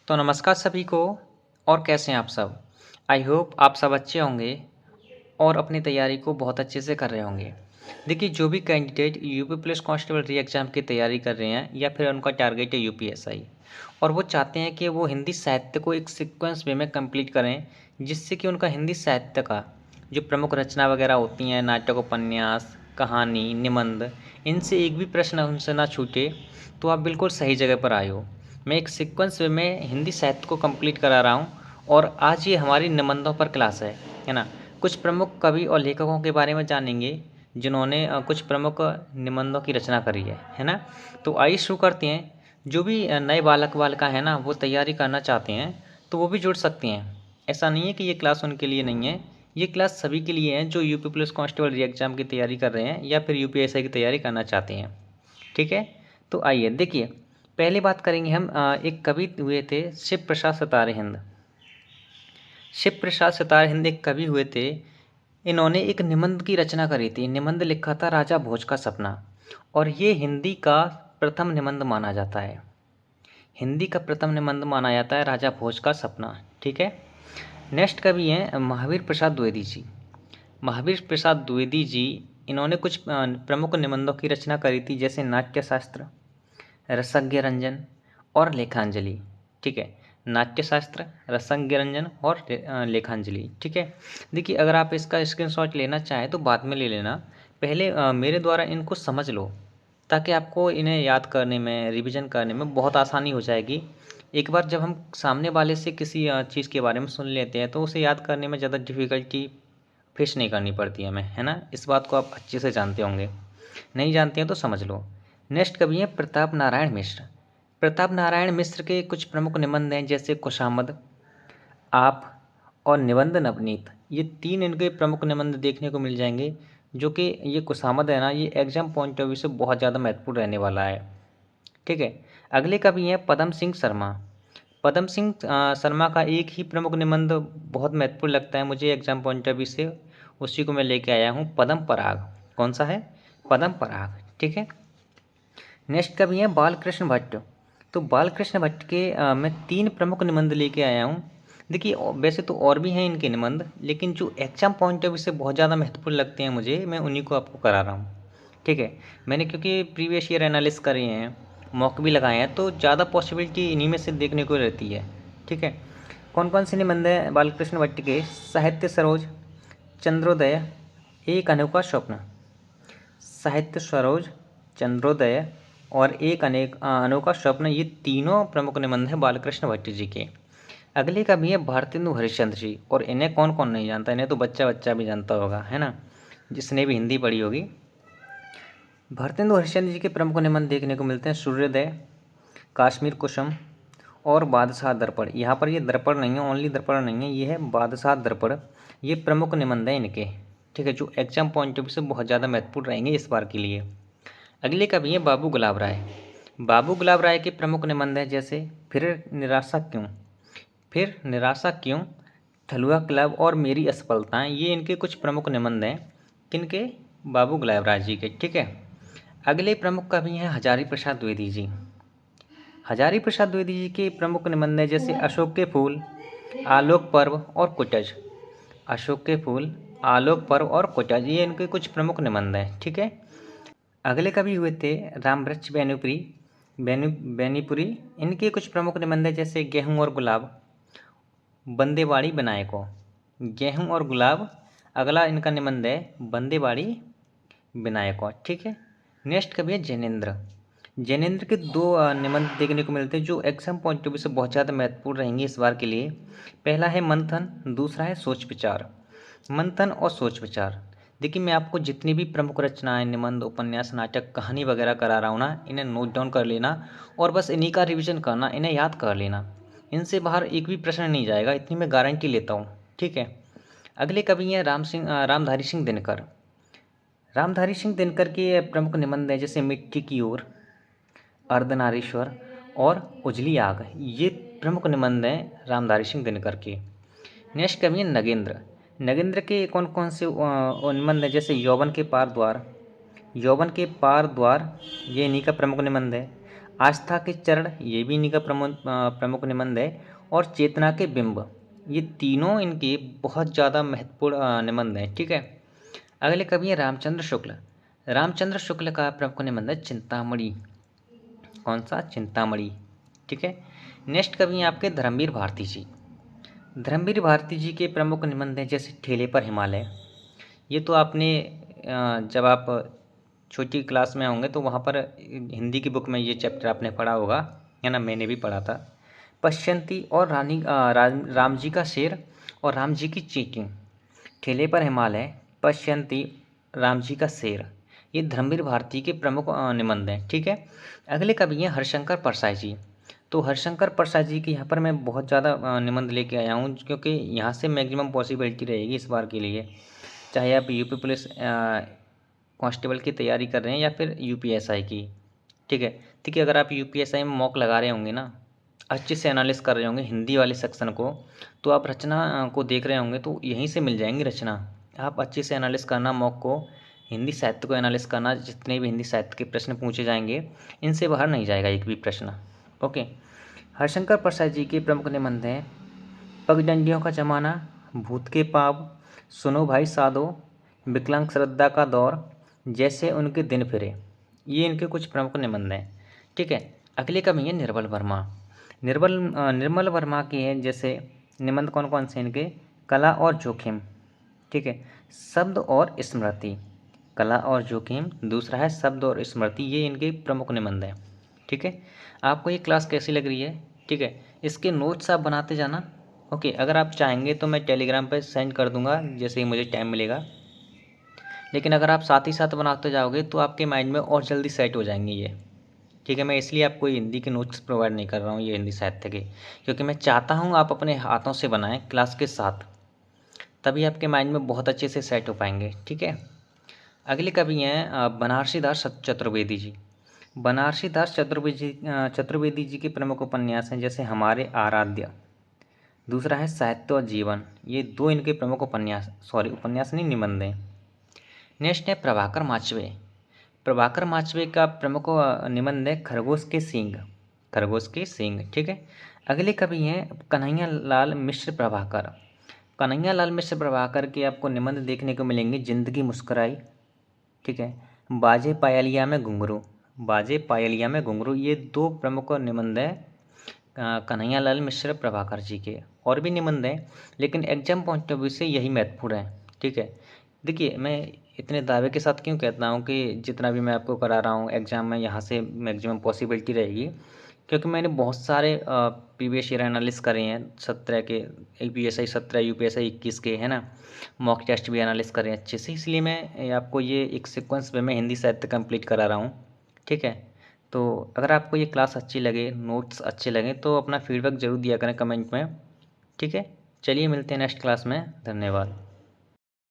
तो नमस्कार सभी को। और कैसे हैं आप सब? आई होप आप सब अच्छे होंगे और अपनी तैयारी को बहुत अच्छे से कर रहे होंगे। देखिए, जो भी कैंडिडेट यूपी पुलिस कांस्टेबल री एग्ज़ाम की तैयारी कर रहे हैं या फिर उनका टारगेट है यूपीएसआई और वो चाहते हैं कि वो हिंदी साहित्य को एक सीक्वेंस वे में कंप्लीट करें, जिससे कि उनका हिंदी साहित्य का जो प्रमुख रचना वगैरह होती हैं, नाटक, उपन्यास, कहानी, निबंध, इनसे एक भी प्रश्न उनसे ना छूटे, तो आप बिल्कुल सही जगह पर आए हो। मैं एक सीक्वेंस वे में हिंदी साहित्य को कंप्लीट करा रहा हूँ और आज ये हमारी निबंधों पर क्लास है ना। कुछ प्रमुख कवि और लेखकों के बारे में जानेंगे जिन्होंने कुछ प्रमुख निबंधों की रचना करी है ना। तो आइए शुरू करते हैं। जो भी नए बालक बालिका है ना, वो तैयारी करना चाहते हैं तो वो भी जुड़ सकते हैं। ऐसा नहीं है कि ये क्लास उनके लिए नहीं है, ये क्लास सभी के लिए है जो यूपी पुलिस कांस्टेबल री एग्ज़ाम की तैयारी कर रहे हैं या फिर यूपीएसआई की तैयारी करना चाहते हैं। ठीक है, तो आइए देखिए, पहले बात करेंगे हम। एक कवि हुए थे शिव प्रसाद सितारे हिंद। शिव प्रसाद सितारे हिंद एक कवि हुए थे। इन्होंने एक निबंध की रचना करी थी। निबंध लिखा था राजा भोज का सपना, और ये हिंदी का प्रथम निबंध माना जाता है। हिंदी का प्रथम निबंध माना जाता है राजा भोज का सपना। ठीक है। नेक्स्ट कवि हैं महावीर प्रसाद द्विवेदी जी। महावीर प्रसाद द्विवेदी जी, इन्होंने कुछ प्रमुख निबंधों की रचना करी थी, जैसे नाट्यशास्त्र, रसज्ञ रंजन और लेखांजलि। ठीक है, नाट्यशास्त्र, रसज्ञ रंजन और लेखांजलि। ठीक है। देखिए, अगर आप इसका स्क्रीनशॉट लेना चाहें तो बाद में ले लेना, पहले मेरे द्वारा इनको समझ लो, ताकि आपको इन्हें याद करने में, रिवीजन करने में बहुत आसानी हो जाएगी। एक बार जब हम सामने वाले से किसी चीज़ के बारे में सुन लेते हैं तो उसे याद करने में ज़्यादा डिफ़िकल्टी फेस नहीं करनी पड़ती हमें, है ना। इस बात को आप अच्छे से जानते होंगे, नहीं जानते हैं तो समझ लो। नेक्स्ट कवि हैं प्रताप नारायण मिश्र। प्रताप नारायण मिश्र के कुछ प्रमुख निबंध हैं, जैसे खुशामद, आप और निबंध नवनीत। ये तीन इनके प्रमुख निबंध देखने को मिल जाएंगे, जो कि ये खुशामद है ना, ये एग्जाम पॉइंट ऑफ व्यू से बहुत ज़्यादा महत्वपूर्ण रहने वाला है। ठीक है। अगले कवि हैं पदम सिंह शर्मा। पदम सिंह शर्मा का एक ही प्रमुख निबंध बहुत महत्वपूर्ण लगता है मुझे एग्जाम पॉइंट ऑफ व्यू से, उसी को मैं लेके आया हूँ, पदम पराग। कौन सा है? पदम पराग। ठीक है। नेक्स्ट कवि हैं बालकृष्ण भट्ट। तो बालकृष्ण भट्ट के मैं तीन प्रमुख निबंध लेके आया हूँ। देखिए, वैसे तो और भी हैं इनके निबंध, लेकिन जो एग्जाम पॉइंट ऑफ व्यू से बहुत ज़्यादा महत्वपूर्ण लगते हैं मुझे, मैं उन्हीं को आपको करा रहा हूँ। ठीक है। मैंने क्योंकि प्रीवियस ईयर एनालिसिस करे हैं, मॉक भी लगाए हैं, तो ज़्यादा पॉसिबिलिटी इन्हीं में से देखने को रहती है। ठीक है। कौन कौन से निबंध हैं बालकृष्ण भट्ट के? साहित्य सरोज, चंद्रोदय, एक अनोखा स्वप्न। साहित्य सरोज, चंद्रोदय और एक अनोखा स्वप्न, ये तीनों प्रमुख निबंध हैं बालकृष्ण भट्ट जी के। अगले का भी है भारतेंदु हरिश्चंद्र जी, और इन्हें कौन कौन नहीं जानता, इन्हें तो बच्चा बच्चा भी जानता होगा, है ना, जिसने भी हिंदी पढ़ी होगी। भारतेंदु हरिश्चंद्र जी के प्रमुख निबंध देखने को मिलते हैं सूर्योदय, कश्मीर कुसुम और बादशाह दर्पण। यहाँ पर ये दर्पण नहीं है, ओनली दर्पण नहीं है, ये है बादशाह दर्पण। ये प्रमुख निबंध हैं इनके। ठीक है, जो एग्जाम पॉइंट ऑफ व्यू से बहुत ज़्यादा महत्वपूर्ण रहेंगे इस बार के लिए। अगले कवि हैं बाबू गुलाब राय। बाबू गुलाब राय के प्रमुख निबंध हैं, जैसे फिर निराशा क्यों, फिर निराशा क्यों, थलुआ क्लब और मेरी असफलताएं। ये इनके कुछ प्रमुख निबंध हैं, किनके? बाबू गुलाब राय जी के। ठीक है। अगले प्रमुख कवि हैं हजारी प्रसाद द्विवेदी जी। हजारी प्रसाद द्विवेदी जी के प्रमुख निबंध हैं, जैसे अशोक के फूल, आलोक पर्व और कुटज। अशोक के फूल, आलोक पर्व और कुटज, ये इनके कुछ प्रमुख निबंध हैं। ठीक है। अगले कवि हुए थे रामवृक्ष बेनीपुरी। इनके कुछ प्रमुख निबंध हैं, जैसे गेहूं और गुलाब, बंदेवाड़ी विनायकों। गेहूं और गुलाब, अगला इनका निबंध है बंदेवाड़ी विनायकों। ठीक है। नेक्स्ट कवि है जैनेन्द्र। जैनेन्द्र के दो निबंध देखने को मिलते हैं, जो एग्जाम पॉइंट ऑफ व्यू से बहुत ज़्यादा महत्वपूर्ण रहेंगे इस बार के लिए। पहला है मंथन, दूसरा है सोच विचार। मंथन और सोच विचार। देखिए, मैं आपको जितनी भी प्रमुख रचनाएं, निबंध, उपन्यास, नाटक, कहानी वगैरह करा रहा हूँ ना, इन्हें नोट डाउन कर लेना और बस इन्हीं का रिवीजन करना, इन्हें याद कर लेना। इनसे बाहर एक भी प्रश्न नहीं जाएगा, इतनी मैं गारंटी लेता हूँ। ठीक है। अगले कवि हैं रामधारी सिंह दिनकर। रामधारी सिंह दिनकर के प्रमुख निबंध हैं, जैसे मिट्टी की ओर, अर्धनारीश्वर और उजली आग। ये प्रमुख निबंध हैं रामधारी सिंह दिनकर के। नेक्स्ट कवि हैं नगेंद्र। नगेंद्र के कौन कौन से निबंध हैं, जैसे यौवन के पार द्वार, यौवन के पार द्वार, ये इन्हीं का प्रमुख निबंध है। आस्था के चरण, ये भी इन्हीं का प्रमुख निबंध है। और चेतना के बिंब, ये तीनों इनके बहुत ज़्यादा महत्वपूर्ण निबंध हैं। ठीक है। अगले कवि हैं रामचंद्र शुक्ल। रामचंद्र शुक्ल का प्रमुख निबंध है चिंतामणि। कौन सा? चिंतामणि। ठीक है। नेक्स्ट कवि हैं आपके धर्मवीर भारती जी। धर्मवीर भारती जी के प्रमुख निबंध हैं जैसे ठेले पर हिमालय। ये तो आपने जब आप छोटी क्लास में होंगे तो वहाँ पर हिंदी की बुक में ये चैप्टर आपने पढ़ा होगा, है ना, मैंने भी पढ़ा था। पश्यंती और राम जी का शेर और राम जी की चींटी। ठेले पर हिमालय, पश्यंती, राम जी का शेर, ये धर्मवीर भारती के प्रमुख निबंध हैं। ठीक है। अगले कवि हैं हरिशंकर परसाई जी। तो हरिशंकर परसाई जी की यहाँ पर मैं बहुत ज़्यादा निबंध लेके आया हूँ, क्योंकि यहाँ से मैक्सिमम पॉसिबिलिटी रहेगी इस बार के लिए, चाहे आप यूपी पुलिस कांस्टेबल की तैयारी कर रहे हैं या फिर यूपीएसआई की। ठीक है। देखिए, अगर आप यूपीएसआई में मॉक लगा रहे होंगे ना, अच्छे से एनालिस कर रहे होंगे हिंदी वाले सेक्शन को, तो आप रचना को देख रहे होंगे तो यहीं से मिल जाएंगी रचना। आप अच्छे से एनालिस करना मॉक को, हिंदी साहित्य को एनालिस करना, जितने भी हिंदी साहित्य के प्रश्न पूछे जाएंगे इनसे बाहर नहीं जाएगा एक भी प्रश्न। ओके। हरिशंकर प्रसाद जी के प्रमुख निबंध हैं पगडंडियों का जमाना, भूत के पाप, सुनो भाई साधो, विकलांग श्रद्धा का दौर, जैसे उनके दिन फिरे। ये इनके कुछ प्रमुख निबंध हैं। ठीक है। अगले कवि हैं निर्मल वर्मा। निर्मल वर्मा के हैं जैसे निबंध कौन कौन से इनके? कला और जोखिम। ठीक है। शब्द और स्मृति, कला और जोखिम, दूसरा है शब्द और स्मृति, ये इनके प्रमुख निबंध हैं। ठीक है। आपको ये क्लास कैसी लग रही है? ठीक है। इसके नोट्स आप बनाते जाना। ओके। अगर आप चाहेंगे तो मैं टेलीग्राम पे सेंड कर दूंगा जैसे ही मुझे टाइम मिलेगा, लेकिन अगर आप साथ ही साथ बनाते जाओगे तो आपके माइंड में और जल्दी सेट हो जाएंगे ये। ठीक है। मैं इसलिए आपको हिंदी के नोट्स प्रोवाइड नहीं कर रहा हूँ ये हिंदी साहित्य के, क्योंकि मैं चाहता हूँ आप अपने हाथों से बनाएं क्लास के साथ, तभी आपके माइंड में बहुत अच्छे से सेट हो पाएंगे। ठीक है। अगले कवि हैं बनारसी दास चतुर्वेदी जी। बनारसी दास चतुर्वेदी जी के प्रमुख उपन्यास हैं जैसे हमारे आराध्य, दूसरा है साहित्य और जीवन। ये दो इनके प्रमुख उपन्यास नहीं, निबंध हैं। नेक्स्ट है प्रभाकर माचवे। प्रभाकर माचवे का प्रमुख निबंध है खरगोश के सींग। खरगोश के सींग। ठीक है। अगले कवि हैं कन्हैया लाल मिश्र प्रभाकर। कन्हैया लाल मिश्र प्रभाकर के आपको निबंध देखने को मिलेंगे जिंदगी मुस्कुराई। ठीक है। बाजे पायलिया में घुंघरू, बाजे पायलिया में घुंघरू, ये दो प्रमुख निबंध हैं कन्हैया लाल मिश्र प्रभाकर जी के। और भी निबंध हैं लेकिन एग्जाम पॉइंट ऑफ व्यू से यही महत्वपूर्ण है। ठीक है। देखिए, मैं इतने दावे के साथ क्यों कहता हूँ कि जितना भी मैं आपको करा रहा हूँ एग्जाम में यहाँ से मैक्सिमम पॉसिबिलिटी रहेगी, क्योंकि मैंने बहुत सारे प्रीवियस ईयर एनालिस करे हैं 17 के, यूपीएसआई 17, यूपीएसआई 21 के, है ना, मॉक टेस्ट भी एनालिस करें अच्छे से, इसलिए मैं आपको ये एक सीक्वेंस में मैं हिंदी साहित्य कंप्लीट करा रहा हूँ। ठीक है। तो अगर आपको ये क्लास अच्छी लगे, नोट्स अच्छे लगें, तो अपना फीडबैक ज़रूर दिया करें कमेंट में। ठीक है। चलिए मिलते हैं नेक्स्ट क्लास में। धन्यवाद।